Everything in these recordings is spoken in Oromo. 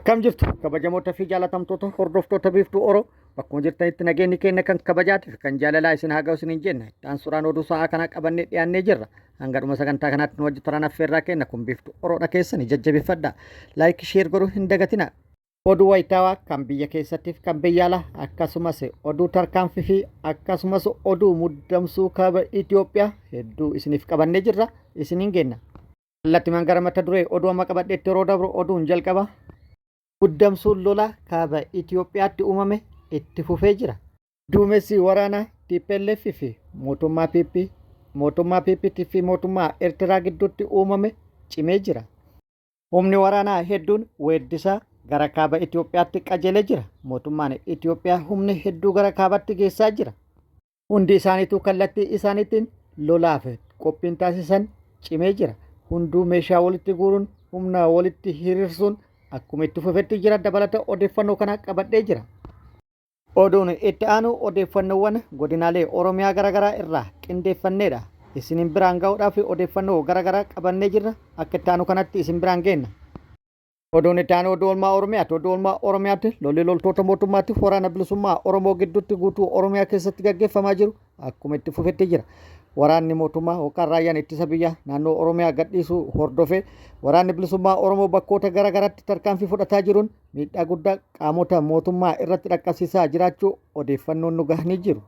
Akkam jirtu kabajamoota fi jaalatamtoota hordoftoota biiftuu Oroo bakkuma jirtanitti nageenyi keenya kan kabajaatiif kan jaalalaa isin haa ga'u isin hin jenne dhaan suuraan oduu sa'aa kana qabannee dhiyaannee jirra. Hanga dhuma sagantaa kanaatti nu wajji turaan affeerraa kenna kun biiftuu Oroodha keessanii jajjabeeffadha. Laayik sheer godhuu hin dagatina. Oduu wayitaawaa kan biyya keessattiif kan biyya alaa akkasumas oduu tarkaanfii fi akkasumas oduu muddamsuu kaaba Itoophiyaa hedduu isiniif qabannee jirra isiniin geenna. Kallattimaan gara mata duree oduu amma qabadheetti yeroo dabru oduun jalqaba. Muddamsuun lolaa kaaba Itoophiyaatti uumame itti fufee jira. Duumessi waraanaa TPLF fi mootummaa PPP fi mootummaa Eertiraa gidduutti uumame cimee jira. Humni waraanaa hedduun weeddisaa gara kaaba Itoophiyaatti qajeelee jira. Mootummaan Itoophiyaa humni hedduu gara kaabaatti geessaa jira. Hundi isaaniitu kallattii isaaniitiin lolaaf qophiin taasisan cimee jira. Hunduu meeshaa walitti guuruun humna walitti hiriirsuun akkuma itti fufetti jira. Dabalata odeeffannoo kana qabadhee jira. Oduun itti aanu odeeffannoowwan godinaalee Oromiyaa garaagaraa irraa qindeeffanneedha. Isinin biraan ga'uudhaaf odeeffannoo garaagaraa qabannee jirra. Akka itti aanu kanatti isin biraan geenna. Oduun itti aanu oduu oolmaa Oromiyaati. Oduu oolmaa Oromiyaatti lolli loltoota mootummaatti waraana bilisummaa Oromoo gidduutti guutuu Oromiyaa keessatti gaggeeffamaa jiru akkuma itti fufetti jira. Waraanni mootummaa yookaan raayyaan ittisa biyyaa naannoo Oromiyaa gadhiisuu hordofee waraanni bilisummaa Oromoo bakkoota garaagaraatti tarkaanfii fudhataa jiruun miidhaa guddaa qaamota mootummaa irratti dhaqqabsiisaa jiraachuu odeeffannoon nu gahanii jiru.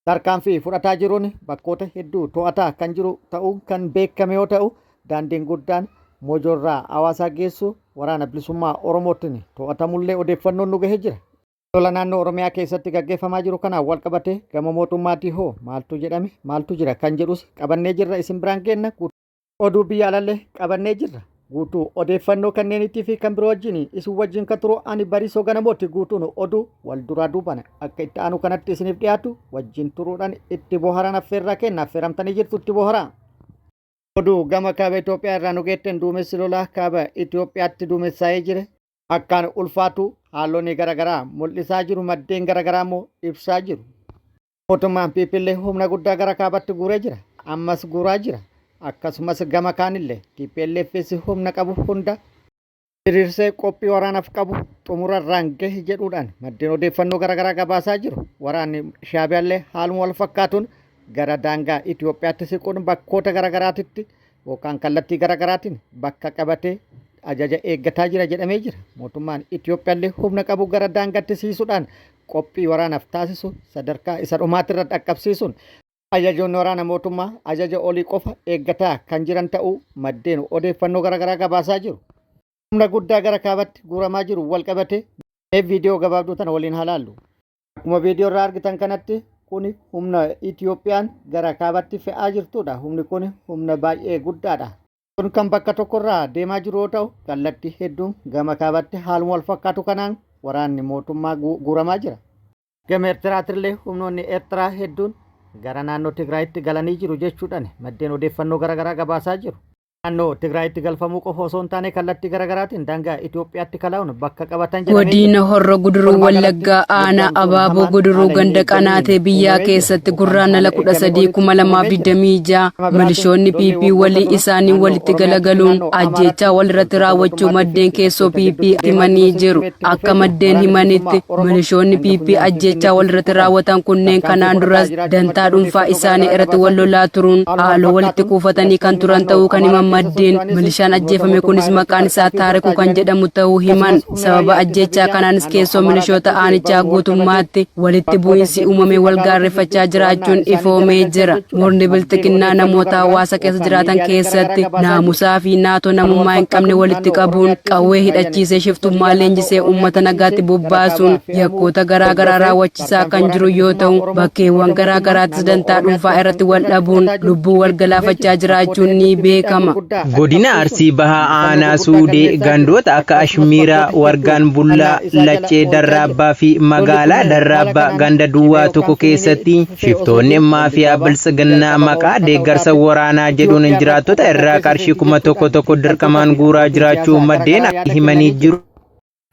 Tarkaanfii fudhataa jiruun bakkoota hedduu to'ataa kan jiru ta'uu kan beekame yoo ta'u daandiin guddaan Mojoorraa Hawaasaa geessu waraana bilisummaa Oromootiin to'atamullee odeeffannoon nu gahee jira. Lola naannoo Oromiyaa keessatti gaggeeffamaa jiru kanaan wal qabatee gama mootummaatii hoo maaltu jedhame maaltu jira kan jedhus qabannee jirra isin biraan geenna. Oduu biyya alallee qabannee jirra. Guutuu odeeffannoo kanneenitii fi kan biroo wajjin isin wajjin kan turu ani Bariisoo Ganamooti. Guutuun oduu wal duraa duubana akka itti aanu kanatti isiniif dhiyaatu wajjin turuudhaan itti boharan affeerraa kenna. Affeeramtanii jirtu itti boharaa. Oduu gama kaaba Itoophiyaa irraa nu geetten duumessi lolaa kaaba Itoophiyaatti duumessaa'ee jire. Akkaan ulfaatu haalonni garaagaraa mul'isaa jiru. Maddeen garaagaraa immoo ibsaa jiru. Mootummaan PPP humna guddaa gara kaabaatti guuree jira. Ammas guuraa jira. Akkasumas gama kaanillee TPLF humna qabu hunda hiriirsee qophii waraanaaf qabu xumurarraan gahe jedhuudhaan maddeen odeeffannoo garaagaraa gabaasaa jiru. Waraanni Shaabiyaallee haaluma wal fakkaatuun gara daangaa Itoophiyaatti siquun bakkoota garaagaraatitti yookaan kallattii garaagaraatiin bakka qabatee ajaja eeggataa jira jedhamee jira. Mootummaan Itoophiyaallee humna qabu gara daangaatti siisuudhaan qophii waraanaaf taasisu sadarkaa isa dhumaatirra dhaqqabsiisuun ajajoonni waraana mootummaa ajaja olii qofa eeggataa kan jiran ta'uu maddeen odeeffannoo garaagaraa gabaasaa jiru. Humna guddaa gara kaabaatti guuramaa jiru wal qabatee viidiyoo gabaabduu tana waliin halaallu. Akkuma viidiyoo irraa argitan kanatti kun humna Itoophiyaan gara kaabaatti fe'aa jirtudha. Humni kun humna baay'ee guddaadha. Kun kan bakka tokkorraa deemaa jiru yoo ta'u kallattii hedduun gama kaabaatti haaluma wal fakkaatu kanaan waraanni mootummaa guuramaa jira. Gama Eertiraatillee humnoonni Eertiraa hedduun gara naannoo Tigraayitti galanii jiru jechuudhaan maddeen odeeffannoo garaagaraa gabaasaa jiru. Naannoo Tigraayitti galfamuu qofa osoo hin taane kallattii garaagaraatiin daangaa Itoophiyaatti kalaa'uun bakka qabatan jedhamee Godina Horroo Guduruu Wallaggaa Aanaa Abaaboo Guduruu Ganda Qanaatee biyyaa keessatti gurraandhala 13/2026 milishoonni PP walii isaanii walitti galagaluun ajjeechaa walirratti raawwachuu maddeen keessoo PP himanii jiru. Akka maddeen himanitti milishoonni PP ajjeechaa walirratti raawwatan kunneen kanaan duras dantaa dhuunfaa isaanii irratti wal lolaa turuun haaloo walitti kuufatanii kan turan ta'uu kan himan maddeen milishaan ajjeefame kunis maqaan isaa Taarikuu kan jedhamu ta'uu himan. Sababa ajjeechaa kanaanis keessoo milishoota aanichaa guutummaatti walitti bu'iinsi uumame wal gaarreeffachaa jiraachuun ifoomee jira. Murni bilxiqinnaa namoota hawaasa keessa jiraatan keessatti naamusaa fi naatoo namummaa hin qabne walitti qabuun qawwee hidhachiisee shiftummaa leenjisee uummata nagaatti bobbaasuun yakkoota garaagaraa raawwachiisaa kan jiru yoo ta'u bakkeewwan garaagaraattis dantaa dhuunfaa irratti wal dhabuun lubbuu wal galaafachaa jiraachuun ni beekama. Godina Arsii Bahaa Aanaa Suudee gandoota akka Ashmiiraa, Wargaan Bullaa, Laccee Darraabbaa fi magaalaa Darraabbaa ganda duwwaa tokko keessatti shiftoonni maafiyaa biltsiginnaa maqaa deeggarsa waraanaa jedhuun jiraattota irraa qarshii 1,000 dirqamaan guuraa jiraachuu maddeen himanii jiru.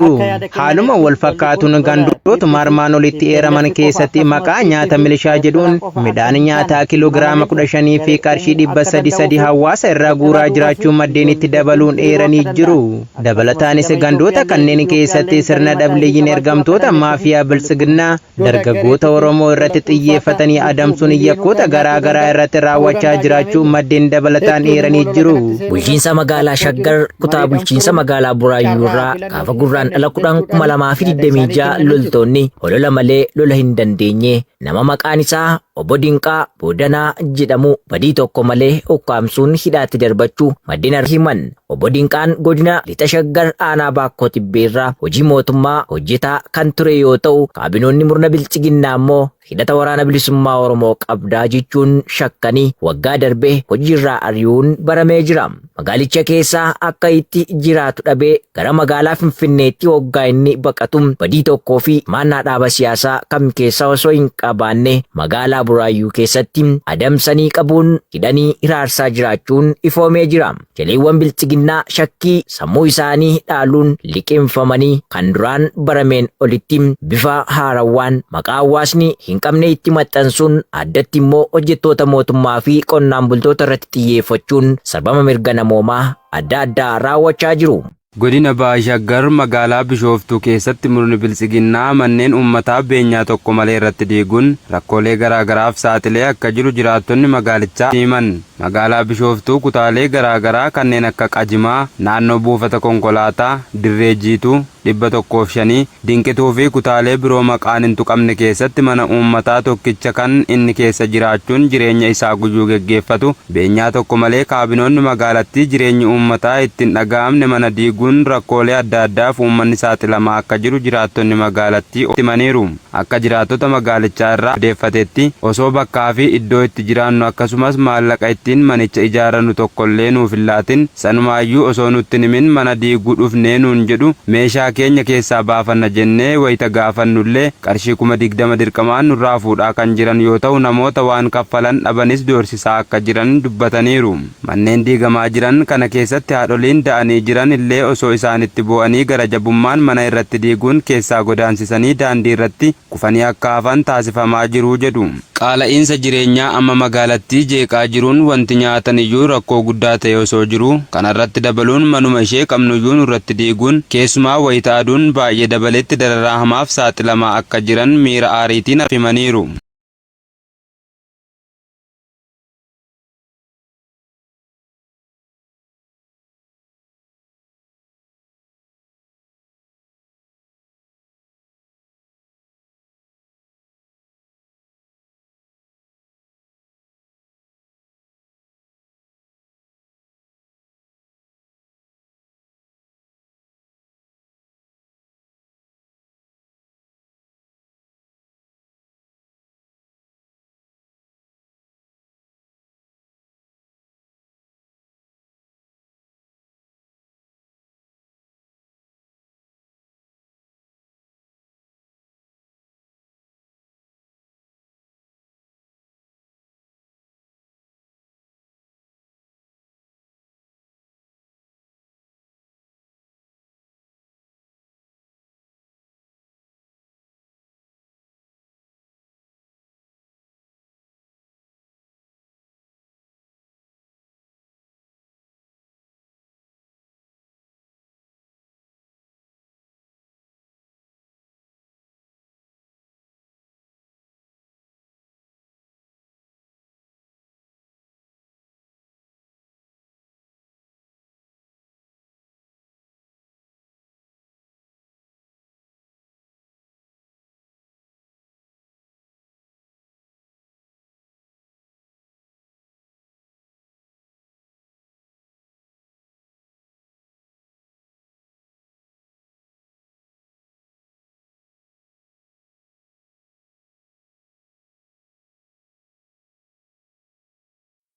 haaluma wal fakkaatuun gandoota marmaan olitti eeraman keessatti maqaa nyaata milishaa jedhuun midhaan nyaataa kiloogiraama 15 fi qarshii 300 hawaasa irraa guuraa jiraachuu maddeenitti dabaluun eeranii jiru. Dabalataanis gandoota kanneen keessatti sirna dhableeyyiin ergamtoota maafiyaa biltsiginnaa dargaggoota Oromoo irratti xiyyeeffatanii adamsuun yakkoota garaa garaa irratti raawwachaa jiraachuu maddeen dabalataan eeranii jiru. Bulchiinsa magaalaa Shaggar kutaa bulchiinsa magaalaa Buraayyuu irraa gaafa gurraan dhala 2026 loltoonni holola malee lola hin dandeenye nama maqaan isaa Obbo Dinqaa Boodanaa jedhamu badii tokko malee ukkaamsuun hidhaatti darbachuu maddeen himan. Obbo Dinqaan godina lixa Shaggar aanaa Baakkoo Tibbeerraa hojii mootummaa hojjetaa kan ture yoo ta'u kaabinoonni murna biltsiginnaa immoo hidhata waraana bilisummaa Oromoo qabdaa jechuun shakkanii waggaa darbee hojiirraa ari'uun baramee jira. Magaalicha keessaa akka itti jiraatu dhabee gara magaalaa Finfinneetti waggaa inni baqatu badii tokkoo fi maannaa dhaaba siyaasaa kam keessa osoo hin qabaanne magaalaa Buraayyuu keessatti adamsanii qabuun hidhanii hiraarsaa jiraachuun ifoomee jira. Jaleewwan biltsiginnaa shakkii sammuu isaanii dhaaluun liqeeffamanii kan duraan barameen olitti bifa haarawaan maqaa hawaasni hin qabne itti maxxansuun addatti immoo hojjettoota mootummaa fi qonnaan bultoota irratti xiyyeeffachuun sarbama mirga namoomaa adda addaa raawwachaa jiru. Godina Baha Shaggar magaalaa Bishooftuu keessatti murni biltsiginnaa manneen uummataa beenyaa tokko malee irratti diiguun rakkoolee garaa garaaf saaxilee akka jiru jiraattonni magaalichaa himan. Magaalaa Bishooftuu kutaalee garaa garaa kanneen akka Qajimaa, naannoo buufata konkolaataa, Dirree Jiituu, 105 Dinqituu fi kutaalee biroo maqaan hin tuqamne keessatti mana uummataa tokkicha kan inni keessa jiraachuun jireenya isaa guyyuu geggeeffatu beenyaa tokko malee kaabinoonni magaalattii jireenyi uummataa ittiin dhaga'amne mana diiguun rakkoolee adda addaaf uummanni saaxilamaa akka jiru jiraattonni magaalattii himaniiru. Akka jiraattota magaalichaa irraa odeeffatetti osoo bakkaa fi iddoo itti jiraannu akkasumas maallaqa ittiin manicha ijaarannu tokkollee nuuf hin laatin sanumaayyuu osoo nutti himin mana diiguu dhufnee nuun jedhu meeshaa keenya keessaa baafanna jennee wayita gaafannullee qarshii 20 dirqamaan nurraa fuudhaa kan jiran yoo ta'u namoota waan kaffalan dhabanis doorsisaa akka jiran dubbataniiru. Manneen diigamaa jiran kana keessatti haadholiin da'anii jiran illee osoo isaanitti bu'anii gara jabummaan mana irratti diiguun keessaa godaansisanii daandii irratti kufanii akka hafan taasifamaa jiru jedhu. Qaala'iinsa jireenyaa amma magaalattii jeeqaa jiruun wanti nyaatan iyyuu rakkoo guddaa ta'e osoo jiru kanarratti dabaluun manuma ishee qabnuyyuu nurratti diiguun keessumaa wayita aduun baay'ee dabaletti dararaa hamaaf saaxilamaa akka jiran miira aariitiin himaniiru.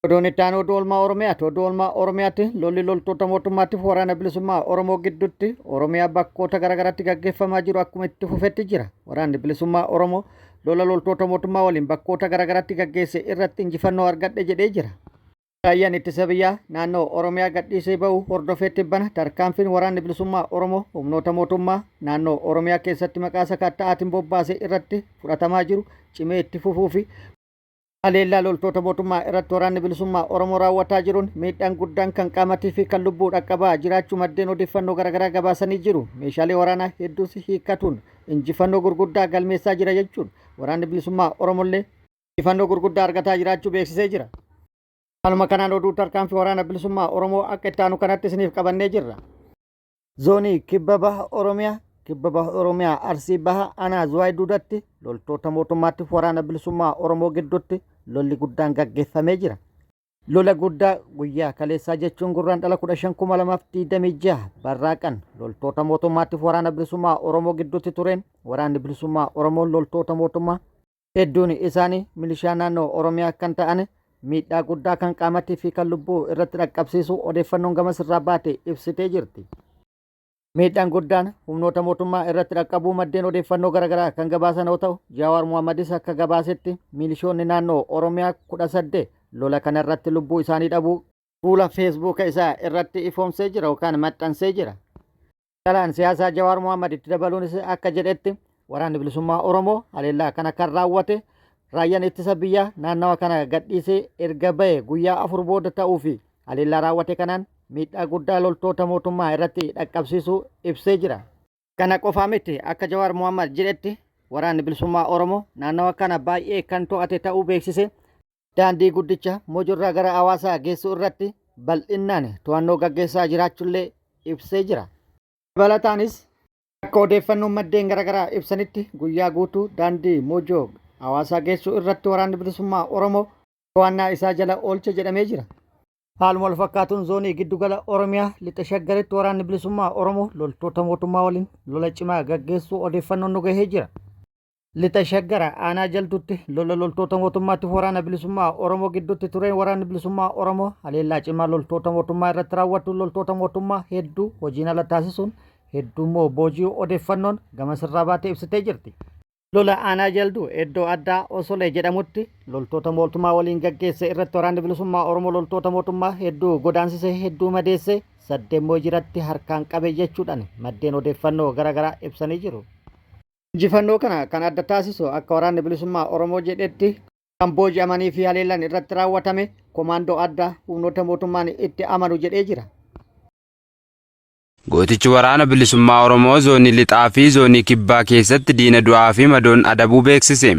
Odoonitaan oduu oolmaa Oromiyaati. Oduu oolmaa Oromiyaatti lolli loltoota mootummaatiif waraana bilisummaa Oromoo gidduutti Oromiyaa bakkoota garaagaraatti gaggeeffamaa jiru akkuma itti fufetti jira. Waraanni bilisummaa Oromoo lola loltoota mootummaa waliin bakkoota garaagaraatti gaggeesse irratti injifannoo argadhe jedhee jira. Raayyaan ittisa biyyaa naannoo Oromiyaa gadhiisee ba'u hordofeetti bana tarkaanfiin waraanni bilisummaa Oromoo humnoota mootummaa naannoo Oromiyaa keessatti maqaa sakatta'aatiin bobbaasee irratti fudhatamaa jiru cimee itti fufuu fi haleellaa loltoota mootummaa irratti waraanni bilisummaa Oromoo raawwataa jiruun miidhaan guddaan kan qaamatii fi kan lubbuu dhaqqabaa jiraachuu maddeen odeeffannoo garaagaraa gabaasanii jiru. Meeshaalee waraanaa hedduus hiikkatuun injifannoo gurguddaa galmeessaa jira jechuun waraanni bilisummaa Oromollee injifannoo gurguddaa argataa jiraachuu beeksisee jira. Haaluma kanaan oduu tarkaanfii waraana bilisummaa Oromoo akka itti aanu kanatti isiniif qabannee jirra. Zoonii kibba baha Oromiyaa Arsii baha aanaa Zuwaay duudatti loltoota mootummaatti waraana bilisummaa Oromoo gidduutti lolli guddaan gaggeeffamee jira. Lola guddaa guyyaa kaleessaa jechuun gurraandhala 15/2026 barraaqan loltoota mootummaatti waraana bilisummaa Oromoo gidduutti tureen waraanni bilisummaa Oromoo loltoota mootummaa hedduun isaanii milishaa naannoo Oromiyaa kan ta'an miidhaa guddaa kan qaamatii fi kan lubbuu irratti dhaqqabsiisu odeeffannoon gama sirraa baate ibsitee jirti. Miidhaan guddaan humnoota mootummaa irratti dhaqqabuu maddeen odeeffannoo garaagaraa kan gabaasan yoo ta'u, Jawaar Mohammadis akka gabaasetti milishoonni naannoo Oromiyaa 18 lola kana irratti lubbuu isaanii dhabuu fuula feesbuuka isaa irratti ifoomsee jira yookaan maxxansee jira. Jalaan siyaasaa Jawaar Mohammad itti dabaluunis akka jedhetti waraanni bilisummaa Oromoo haleellaa kana kan raawwate raayyaan ittisa biyyaa naannawa kana gadhiisee erga ba'e guyyaa 4 booda ta'uu fi haleellaa raawwate kanaan miidhaa guddaa loltoota mootummaa irratti dhaqqabsiisuu ibsee jira. Kana qofaa miti akka Jawaar Mohammad jedhetti waraanni bilisummaa Oromoo naannawa kana baay'ee kan to'ate ta'uu beeksise daandii guddicha Moojorraa gara Hawaasaa geessu irratti bal'inaan to'annoo gaggeessaa jiraachuullee ibsee jira. Dabalataanis akka odeeffannoon maddeen garaagaraa ibsanitti guyyaa guutuu daandii Moojoo Hawaasaa geessu irratti waraanni bilisummaa Oromoo to'annaa isaa jala oolche jedhamee jira. Haaluma wal fakkaatuun zoonii giddugala Oromiyaa lixa shaggaritti waraanni bilisummaa Oromoo loltoota mootummaa waliin lola cimaa gaggeessuu odeeffannoon nu gahee jira. Lixa shaggara aanaa jaltutti lola loltoota mootummaatti waraana bilisummaa Oromoo gidduutti tureen waraanni bilisummaa Oromoo haleellaa cimaa loltoota mootummaa irratti raawwatu loltoota mootummaa hedduu hojiin ala taasisuun hedduu immoo booji'uu odeeffannoon gama sirraa baatee ibsitee jirti. Lola aanaa jaldu iddoo addaa Osolee jedhamutti loltoota mootummaa waliin gaggeesse irratti waraanni bilisummaa Oromoo loltoota mootummaa hedduu godaansisee hedduu madeesse 8 moojiratti harkaan qabe jechuudhaan maddeen odeeffannoo garaagaraa ibsanii jiru. Injifannoo kana kan adda taasisu akka waraanni bilisummaa Oromoo jedhetti kan booji'amanii fi haleellaan irratti raawwatame komaandoo addaa humnoota mootummaan itti amanu jedhee jira. Gootichi waraana bilisummaa Oromoo zoonii lixaa fi zoonii kibbaa keessatti diina du'aa fi madoon adabuu beeksise.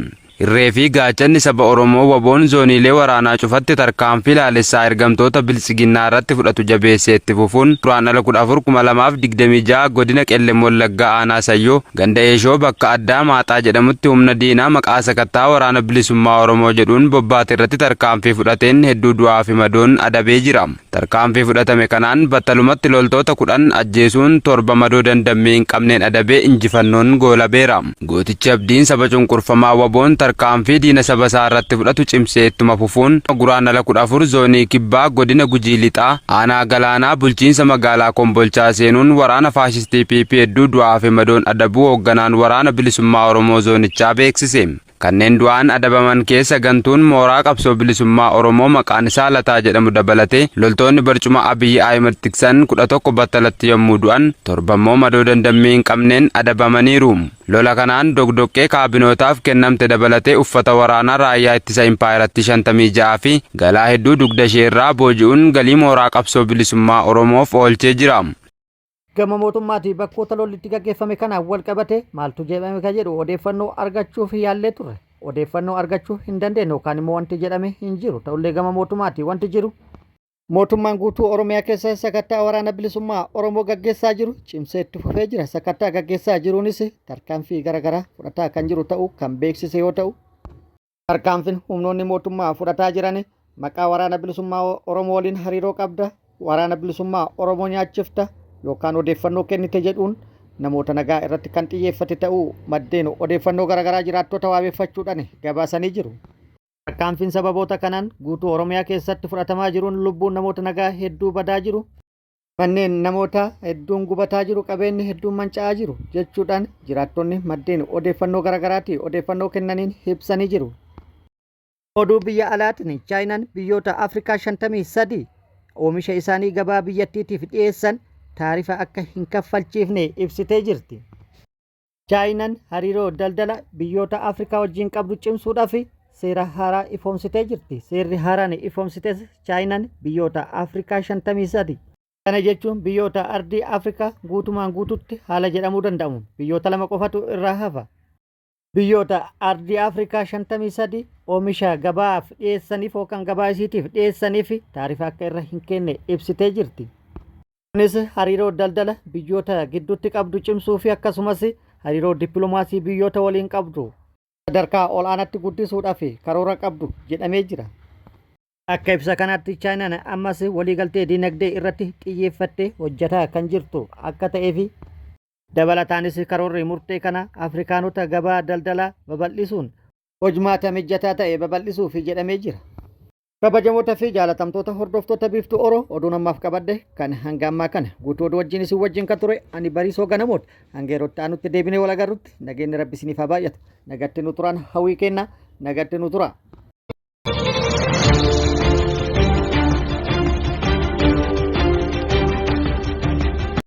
Irree fi gaachanni saba Oromoo waboon zooniilee waraanaa cufatti tarkaanfii laalessaa ergamtoota bilisiginnaa irratti fudhatu jabeessee itti fufuun guraandhala 14/2026 godina Qellem Wallaggaa aanaa Sayyoo ganda Eeshoo bakka addaa Maaxaa jedhamutti humna diinaa maqaa sakattaa waraana bilisummaa Oromoo jedhuun bobbaate irratti tarkaanfii fudhateen hedduu du'aa fi madoon adabee jira. Tarkaanfii fudhatame kanaan battalumatti loltoota 10 ajjeesuun 7 madoo dandammee hin qabneen adabee injifannoon goolabeera. Gootichi abdiin saba cunqurfamaa waboon tarkaanfii diina saba isaa irratti fudhatu cimsee ittuma fufuun guraandhala 14 zoonii kibbaa godina Gujii lixaa aanaa Galaanaa bulchiinsa magaalaa Kombolchaa seenuun waraana faashistii PP hedduu du'aa fi madoon adabuu hoogganaan waraana bilisummaa Oromoo zoonichaa beeksise. Kanneen du'aan adabaman keessa gantuun mooraa qabsoo bilisummaa Oromoo maqaan isaa Lataa jedhamu dabalatee loltoonni barcuma Abiyyi Ahimad tiksan 11 battalatti yommuu du'an 7 immoo madoo dandammee hin qabneen adabamaniiru. Lola kanaan dogdoqqee kaabinootaaf kennamte dabalatee uffata waraanaa raayyaa ittisa impaayiratti 56 fi galaa hedduu dugda isheerraa booji'uun galii mooraa qabsoo bilisummaa Oromoof oolchee jira. Gama mootummaatii bakkoota lolli itti gaggeeffame kanaan wal qabate maaltu jedhame kan jedhu odeeffannoo argachuuf yaallee turre. Odeeffannoo argachuu hin dandeenye yookaan immoo wanti jedhame hin jiru. Ta'ullee gama mootummaatii wanti jiru mootummaan guutuu Oromiyaa keessa sakattaa waraana bilisummaa Oromoo gaggeessaa jiru cimsee itti fufee jira. Sakattaa gaggeessaa jiruunis tarkaanfii garaagaraa fudhataa kan jiru ta'uu kan beeksise yoo ta'u, tarkaanfiin humnoonni mootummaa fudhataa jiran maqaa waraana bilisummaa Oromoo waliin hariiroo qabda, waraana bilisummaa Oromoo nyaachifta yookaan odeeffannoo kennite jedhuun namoota nagaa irratti kan xiyyeeffate ta'uu maddeen odeeffannoo garaagaraa jiraattota waabeeffachuudhaan gabaasanii jiru. Tarkaanfiin sababoota kanaan guutuu Oromiyaa keessatti fudhatamaa jiruun lubbuun namoota nagaa hedduu badaa jiru, manneen namoota hedduun gubataa jiru, qabeenyi hedduun manca'aa jiru jechuudhaan jiraattonni maddeen odeeffannoo garaagaraatii odeeffannoo kennaniin ibsanii jiru. Oduu biyya alaatiin chaayinaan biyyoota Afrikaa 53 oomisha isaanii gabaa biyyattiitiif dhiyeessan taarifa akka hin kaffalchiifne ibsitee jirti. Chaayinaan hariiroo daldala biyyoota Afrikaa wajjin qabdu cimsuudhaaf seera haaraa ifoomsitee jirti. Seerri haaraan ifoomsites Chaayinaan biyyoota Afrikaa 53. Kana jechuun biyyoota ardii Afrikaa guutumaan guututti haala jedhamuu danda'amuun biyyoota lama qofatu irraa hafa. Biyyoota ardii Afrikaa 53 oomisha gabaaf dhiyeessaniif yookaan gabaa isiitiif dhiyeessaniif taarifa akka irra hin kenne ibsitee jirti. Kunis hariiroo daldala biyyoota gidduutti qabdu cimsuu fi akkasumas hariiroo dippiloomaasii biyyoota waliin qabdu sadarkaa olaanaatti guddisuudhaaf karoora qabdu jedhamee jira. Akka ibsa kanaatti Chaayinaan ammas waliigaltee dinagdee irratti xiyyeeffattee hojjetaa kan jirtu akka ta'ee fi dabalataanis karoorri murtee kana Afrikaanota gabaa daldalaa babal'isuun hojmaata mijataa ta'e babal'isuuf jedhamee jira. Kabajamoota fi jaalatamtoota hordoftoota biiftuu Oroo oduun ammaaf qabadde kan hanga ammaa kana guutuu oduu wajjin isin wajjin kan ture ani Bariisoo Ganamoot hanga yerootti aanutti deebinee wal agarrutti nageenyi Rabbi isiniif haa baay'atu. Nagatti nu turaan hawwii kenna nagatti nu tura.